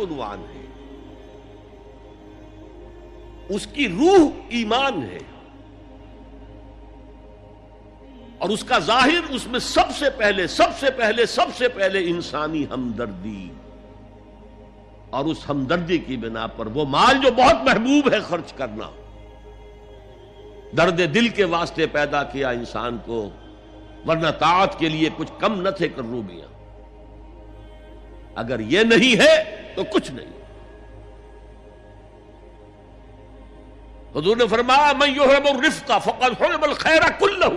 عنوان ہے، اس کی روح ایمان ہے، اور اس کا ظاہر اس میں سب سے پہلے انسانی ہمدردی، اور اس ہمدردی کی بنا پر وہ مال جو بہت محبوب ہے خرچ کرنا، درد دل کے واسطے پیدا کیا انسان کو، ورنہ طاعت کے لیے کچھ کم نہ تھے کروبیاں۔ اگر یہ نہیں ہے تو کچھ نہیں۔ حضور نے فرمایا من یحرم الرفق فقد حرم الخیر کلہ،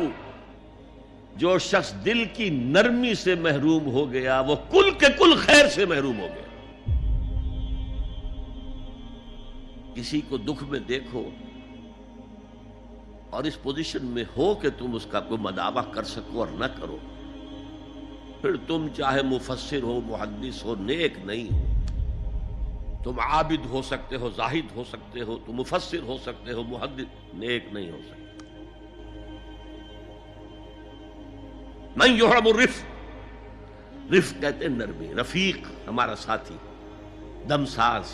جو شخص دل کی نرمی سے محروم ہو گیا وہ کل کے کل خیر سے محروم ہو گیا۔ کسی کو دکھ میں دیکھو اور اس پوزیشن میں ہو کہ تم اس کا کوئی مداوع کر سکو اور نہ کرو، پھر تم چاہے مفسر ہو، محدث ہو، نیک نہیں ہو۔ تم عابد ہو سکتے ہو، زاہد ہو سکتے ہو، تم مفسر ہو سکتے ہو، محدث، نیک نہیں ہو سکتے۔ من یحرم الرفق، رفق کہتے ہیں نرمی، رفیق ہمارا ساتھی، دمساز۔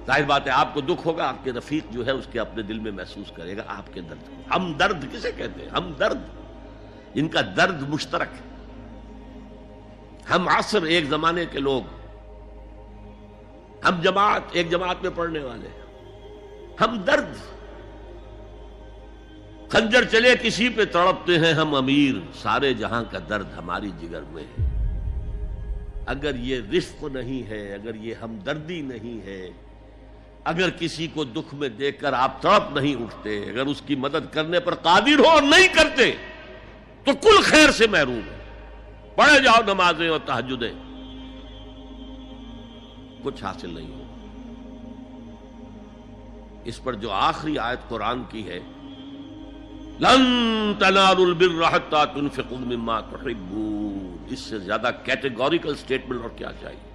ظاہر بات ہے آپ کو دکھ ہوگا، آپ کے رفیق جو ہے اس کے اپنے دل میں محسوس کرے گا آپ کے درد کو۔ ہمدرد کسے کہتے ہیں؟ ہمدرد، ان کا درد مشترک ہے۔ ہم عصر، ایک زمانے کے لوگ، ہم جماعت، ایک جماعت میں پڑھنے والے، ہم درد۔ خنجر چلے کسی پہ تڑپتے ہیں ہم امیر، سارے جہاں کا درد ہماری جگر میں ہے۔ اگر یہ رفق نہیں ہے، اگر یہ ہمدردی نہیں ہے، اگر کسی کو دکھ میں دیکھ کر آپ تڑپ نہیں اٹھتے، اگر اس کی مدد کرنے پر قادر ہو اور نہیں کرتے تو کل خیر سے محروم ہے۔ پڑھے جاؤ نمازیں اور تہجدیں، کچھ حاصل نہیں ہو۔ اس پر جو آخری آیت قرآن کی ہے، لن تنالوا البر حتى تنفقوا مما تحبون، اس سے زیادہ کیٹیگوریکل سٹیٹمنٹ اور کیا چاہیے؟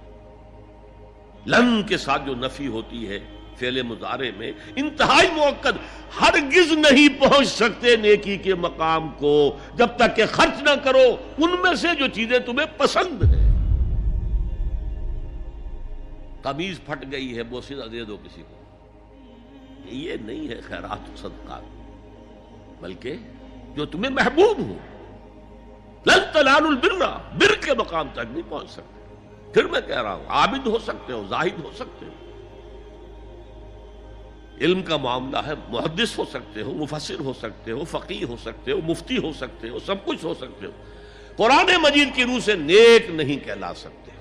لن کے ساتھ جو نفی ہوتی ہے فعل مضارع میں، انتہائی مؤکد، ہرگز نہیں پہنچ سکتے نیکی کے مقام کو جب تک کہ خرچ نہ کرو ان میں سے جو چیزیں تمہیں پسند ہیں۔ قمیض پھٹ گئی ہے، بوسیدہ دے دو کسی کو، یہ نہیں ہے خیرات و صدقات، بلکہ جو تمہیں محبوب ہو۔ لن تنالوا البر، بر کے مقام تک نہیں پہنچ سکتے۔ پھر میں کہہ رہا ہوں، عابد ہو سکتے ہو، زاہد ہو سکتے ہو، علم کا معاملہ ہے، محدث ہو سکتے ہو، مفسر ہو سکتے ہو، فقیہ ہو سکتے ہو، مفتی ہو سکتے ہو، سب کچھ ہو سکتے ہو، قرآن مجید کی روح سے نیک نہیں کہلا سکتے۔